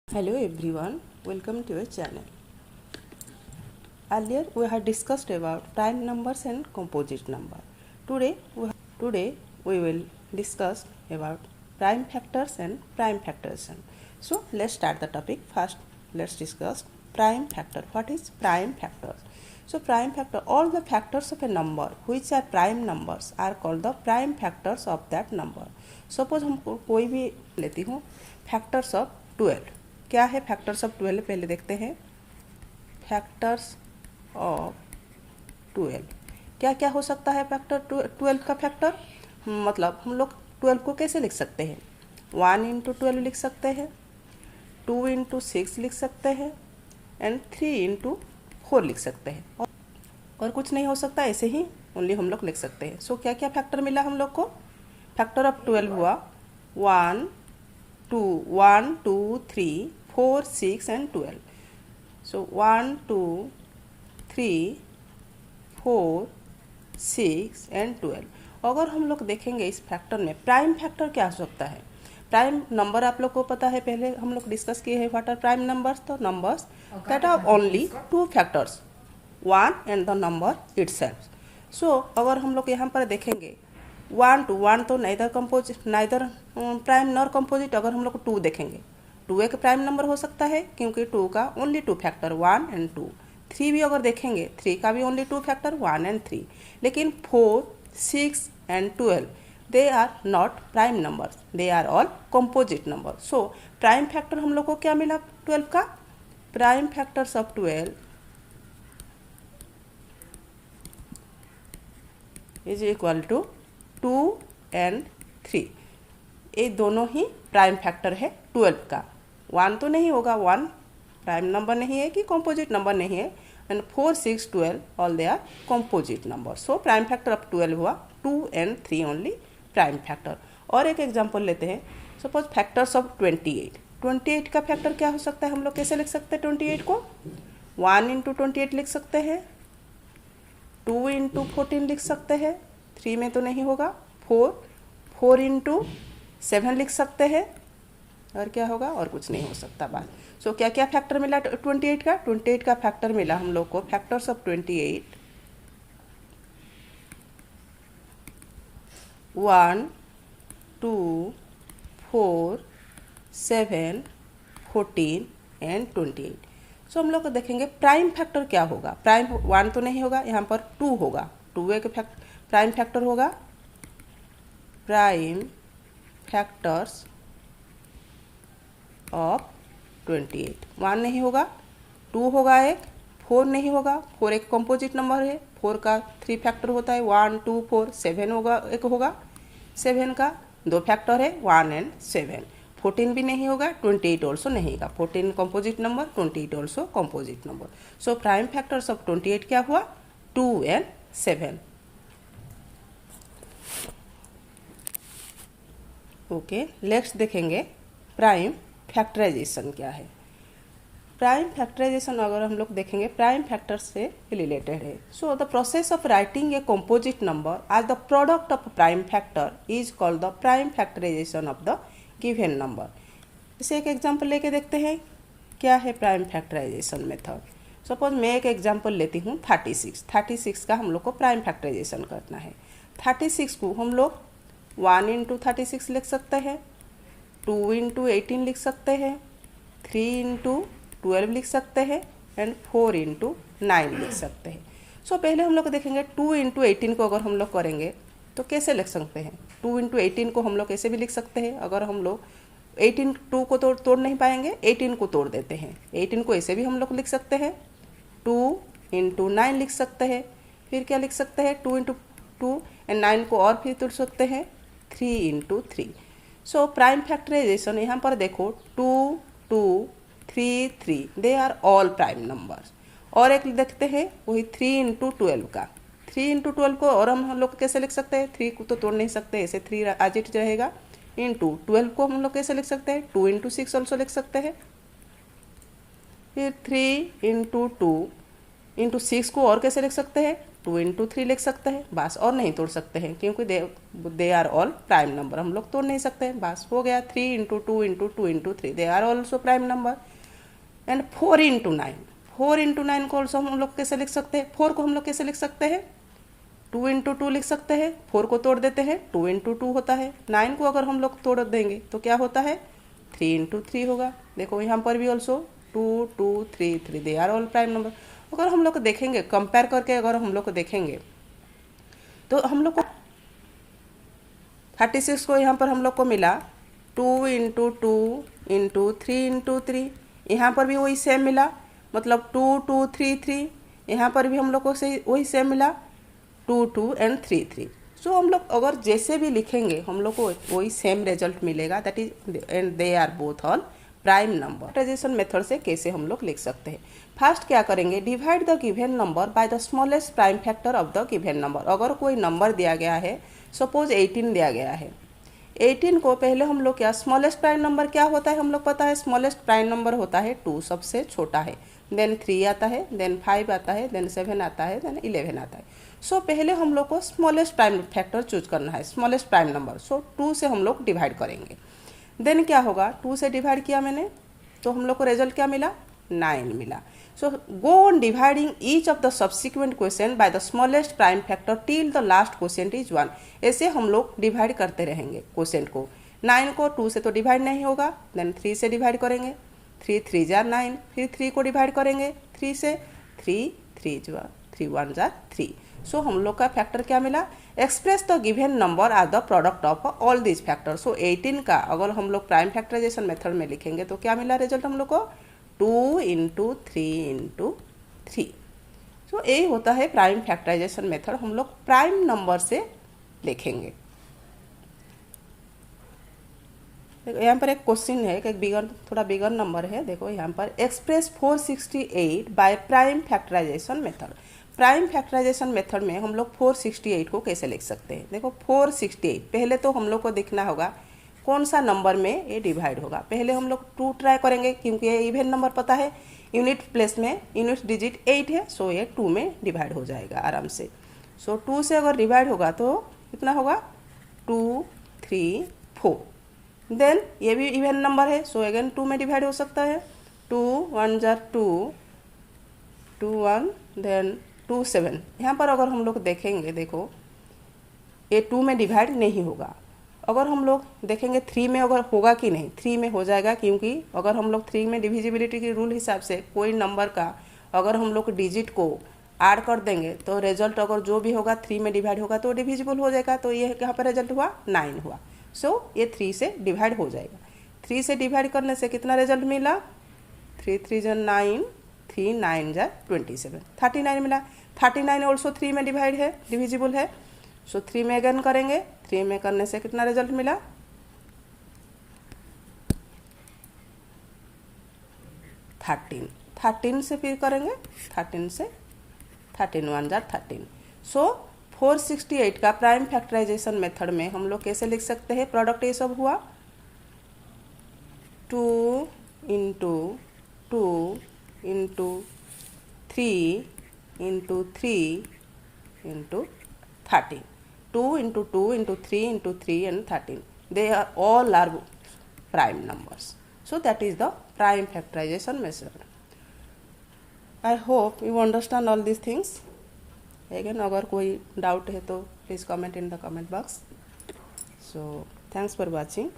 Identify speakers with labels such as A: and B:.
A: Hello everyone, welcome to our channel. Earlier we had discussed about prime numbers and composite number. Today we will discuss about prime factors and prime factorization. So let's start the topic. First let's discuss prime factor. What is prime factors? So prime factor, all the factors of a number which are prime numbers are called the prime factors of that number. Suppose हम कोई भी लेती हूँ factors of 12. क्या है factors of 12? पहले देखते हैं फैक्टर्स ऑफ 12 क्या क्या हो सकता है फैक्टर 12 का फैक्टर। मतलब हम लोग 12 को कैसे लिख सकते हैं? 1 इंटू 12 लिख सकते हैं, 2 इंटू 6 लिख सकते हैं एंड 3 इंटू 4 लिख सकते हैं और कुछ नहीं हो सकता, ऐसे ही ओनली हम लोग लिख सकते हैं। सो क्या क्या फैक्टर मिला हम लोग को? फैक्टर ऑफ 12 हुआ 1 2 3 4 6 एंड 12. So 1 2 3 4 6 and 12। अगर हम लोग देखेंगे इस फैक्टर में प्राइम फैक्टर क्या हो सकता है? प्राइम नंबर आप लोग को पता है, पहले हम लोग डिस्कस किए हैं व्हाट आर प्राइम नंबर्स। तो numbers that are only two factors, 1 and the number itself. So अगर हम लोग यहाँ पर देखेंगे 1 तो नाइदर प्राइम नॉर कंपोजिट। अगर हम लोग 2 देखेंगे, 2 एक प्राइम नंबर हो सकता है क्योंकि 2 का ओनली 2 फैक्टर 1 एंड 2। 3 भी अगर देखेंगे, 3 का भी ओनली 2 फैक्टर 1 एंड 3। लेकिन 4 6 and 12 they are not prime numbers, they are all composite number. So prime factor हम लोग को क्या मिला 12 का? Prime factors of 12 is equal to 2 and 3। ये दोनों ही प्राइम फैक्टर है 12 का। 1 तो नहीं होगा, 1 प्राइम नंबर नहीं है कि कंपोजिट नंबर नहीं है, and 4 6 12 all they are composite number. So prime factor of 12 हुआ 2 एंड 3 ओनली प्राइम फैक्टर। और एक एग्जांपल लेते हैं, सपोज फैक्टर्स ऑफ 28। 28 का फैक्टर क्या हो सकता है? हम लोग कैसे लिख सकते हैं 28 को? 1 इंटू 28 लिख सकते हैं, 2 इंटू 14 लिख सकते हैं, 3 में तो नहीं होगा, 4 इंटू 7 लिख सकते हैं, और क्या होगा? और कुछ नहीं हो सकता बात। सो क्या क्या फैक्टर मिला 28 का? 28 का फैक्टर मिला हम लोग को, फैक्टर्स ऑफ 28 1 2 4 7 14 एंड 28। सो हम लोग को देखेंगे प्राइम फैक्टर क्या होगा। प्राइम 1 तो नहीं होगा, यहाँ पर 2 होगा, 2 एक प्राइम फैक्टर होगा। प्राइम फैक्टर्स ऑफ 28, 1 नहीं होगा, 2 होगा, एक 4 नहीं होगा, 4 एक कंपोजिट नंबर है, 4 का 3 फैक्टर होता है 1 2 4। 7 होगा, एक होगा, 7 का 2 फैक्टर है 1 एंड 7। 14 भी नहीं होगा, 28 ऑल्सो नहीं होगा, 14 composite number, 28 also composite number. So prime factors of 28 क्या हुआ? 2 एंड 7। ओके, नेक्स्ट देखेंगे प्राइम फैक्टराइजेशन क्या है। प्राइम फैक्टराइजेशन अगर हम लोग देखेंगे प्राइम फैक्टर से रिलेटेड है। So the process of writing a composite number as the product of prime factor is called the prime factorisation of the given number. इसे एक एग्जांपल लेके देखते हैं क्या है प्राइम फैक्टराइजेशन मेथड। सपोज मैं एक एग्जांपल लेती हूँ 36 का हम लोग को प्राइम फैक्टराइजेशन करना है। 36 को हम लोग 1 इंटू 36 लिख सकते हैं, 2 इंटू 18 लिख सकते हैं, 3 इंटू 12 लिख सकते हैं एंड 4 इंटू 9 लिख सकते हैं। सो पहले हम लोग देखेंगे 2 इंटू 18 को अगर हम लोग करेंगे तो कैसे लिख सकते हैं? 2 इंटू 18 को हम लोग ऐसे भी लिख सकते हैं। अगर हम लोग 18 2 को तोड़ नहीं पाएंगे, 18 को तोड़ देते हैं, 18 को ऐसे भी हम लोग लिख सकते हैं, 2 इंटू 9 लिख सकते हैं। फिर क्या लिख सकते हैं? 2 इंटू 2 एंड 9 को और फिर तोड़ सकते हैं, 3 इंटू 3। सो प्राइम फैक्टराइजेशन यहाँ पर देखो 2 2 3 3 they are all prime numbers. और एक देखते हैं वही 3 इंटू 12 का, 3 इंटू 12 को और हम लोग कैसे लिख सकते हैं? 3 को तो तोड़ नहीं सकते, ऐसे 3 आज इट रहेगा। इंटू 12 को हम लोग कैसे लिख सकते हैं? 2 इंटू 6 ऑल्सो लिख सकते हैं। फिर 3 इंटू 2 इंटू 6 को और कैसे लिख सकते हैं? 2 इंटू 3 लिख सकते हैं बस, और नहीं तोड़ सकते हैं क्योंकि they are all prime number, हम लोग तोड़ नहीं सकते हैं, बस हो गया। 3 into 2 into 2 into 3 they are also prime number. And 4 into 9, 4 into 9 को ऑल्सो हम लोग कैसे लिख सकते हैं, 4 को हम लोग कैसे लिख सकते हैं, 2 इंटू 2 लिख सकते हैं, 4 को तोड़ देते हैं 2 इंटू 2 होता है। 9 को अगर हम लोग तोड़ देंगे तो क्या होता है 3 इंटू 3 होगा। देखो यहाँ पर भी also 2 2 3 3 they are all prime number. अगर हम लोग देखेंगे कंपेयर करके, अगर हम लोग देखेंगे तो हम लोग को 36 को यहाँ पर हम लोग को मिला 2 इंटू 2 इंटू 3 इंटू 3, यहाँ पर भी वही सेम मिला, मतलब 2 2 3 3, यहाँ पर भी हम लोग को सही वही सेम मिला 2 2 एंड 3 3। सो हम लोग अगर जैसे भी लिखेंगे हम लोग को वही सेम रिजल्ट मिलेगा, that is and they are both all prime number. Factorisation method से कैसे हम लोग लिख सकते हैं, फर्स्ट क्या करेंगे, divide the given number by the smallest prime factor of the given number. अगर कोई नंबर दिया गया है, सपोज 18 दिया गया है, 18 को पहले हम लोग क्या, स्मॉलेस्ट प्राइम नंबर क्या होता है हम लोग पता है, स्मॉलेस्ट प्राइम नंबर होता है 2, सबसे छोटा है, देन 3 आता है, देन 5 आता है, देन 7 आता है, देन 11 आता है। सो पहले हम लोग को स्मॉलेस्ट प्राइम फैक्टर चूज करना है, स्मॉलेस्ट प्राइम नंबर। सो 2 से हम लोग डिवाइड करेंगे, देन क्या होगा, 2 से डिवाइड किया मैंने तो हम लोग को रिजल्ट क्या मिला, 9 मिला। So go on dividing each of the subsequent quotient by the smallest prime factor till the last quotient is 1। ऐसे हम लोग डिवाइड करते रहेंगे क्वेश्चन को। 9 को 2 से तो डिवाइड नहीं होगा, देन 3 से डिवाइड करेंगे, 3 3 जार 9, फिर 3 को डिवाइड करेंगे 3 से, 3 3 1 जार 3। सो हम लोग का फैक्टर क्या मिला, express the given number are the product of all this factor. So 18 का अगर हम लोग प्राइम फैक्टराइजेशन मेथड में लिखेंगे तो क्या मिला रिजल्ट हम लोग को, 2 इंटू 3 इंटू 3। सो यही होता है प्राइम फैक्टराइजेशन मेथड, हम लोग प्राइम नंबर से लिखेंगे। देखो यहाँ पर एक क्वेश्चन है कि एक बिगर, थोड़ा बिगर नंबर है, देखो यहाँ पर express 468 by prime factorisation method. Prime factorisation method में हम लोग 468 को कैसे लिख सकते हैं, देखो 468 पहले तो हम लोग को देखना होगा कौन सा नंबर में ये डिवाइड होगा। पहले हम लोग 2 ट्राई करेंगे क्योंकि ये इवन नंबर पता है, यूनिट प्लेस में यूनिट डिजिट 8 है, सो ये 2 में डिवाइड हो जाएगा आराम से। सो 2 से अगर डिवाइड होगा तो कितना होगा, 2 3 4, देन ये भी इवन नंबर है, सो अगेन 2 में डिवाइड हो सकता है, 2 1 जार 2 2 1, देन 2 7। यहाँ पर अगर हम लोग देखेंगे, देखो ये 2 में डिवाइड नहीं होगा। अगर हम लोग देखेंगे 3 में अगर होगा कि नहीं, 3 में हो जाएगा, क्योंकि अगर हम लोग 3 में डिविजिबिलिटी के रूल हिसाब से कोई नंबर का अगर हम लोग डिजिट को ऐड कर देंगे तो रिजल्ट अगर जो भी होगा 3 में डिवाइड होगा तो डिविजिबल हो जाएगा। तो ये यहाँ पर रिजल्ट हुआ 9 हुआ, सो ये 3 से डिवाइड हो जाएगा। 3 से डिवाइड करने से कितना रिजल्ट मिला, 3 3 जार 9, 3 9 जार 27, 39 मिला। 39 ऑल्सो 3 में डिवाइड है, डिविजिबल है, सो 3 में अगेन करेंगे, 3 में करने से कितना रिजल्ट मिला, 13। 13 से फिर करेंगे, 13 से 13 1 जार 13। सो 468 का प्राइम फैक्टराइजेशन मेथड में हम लोग कैसे लिख सकते हैं, प्रोडक्ट ये सब हुआ 2 into 2 into 3 into 3 into 13, 2 into 2 into 3 into 3 and 13. They are all are prime numbers. So that is the prime factorization method. I hope you understand all these things. Again, अगर कोई doubt है तो please comment in the comment box. So thanks for watching.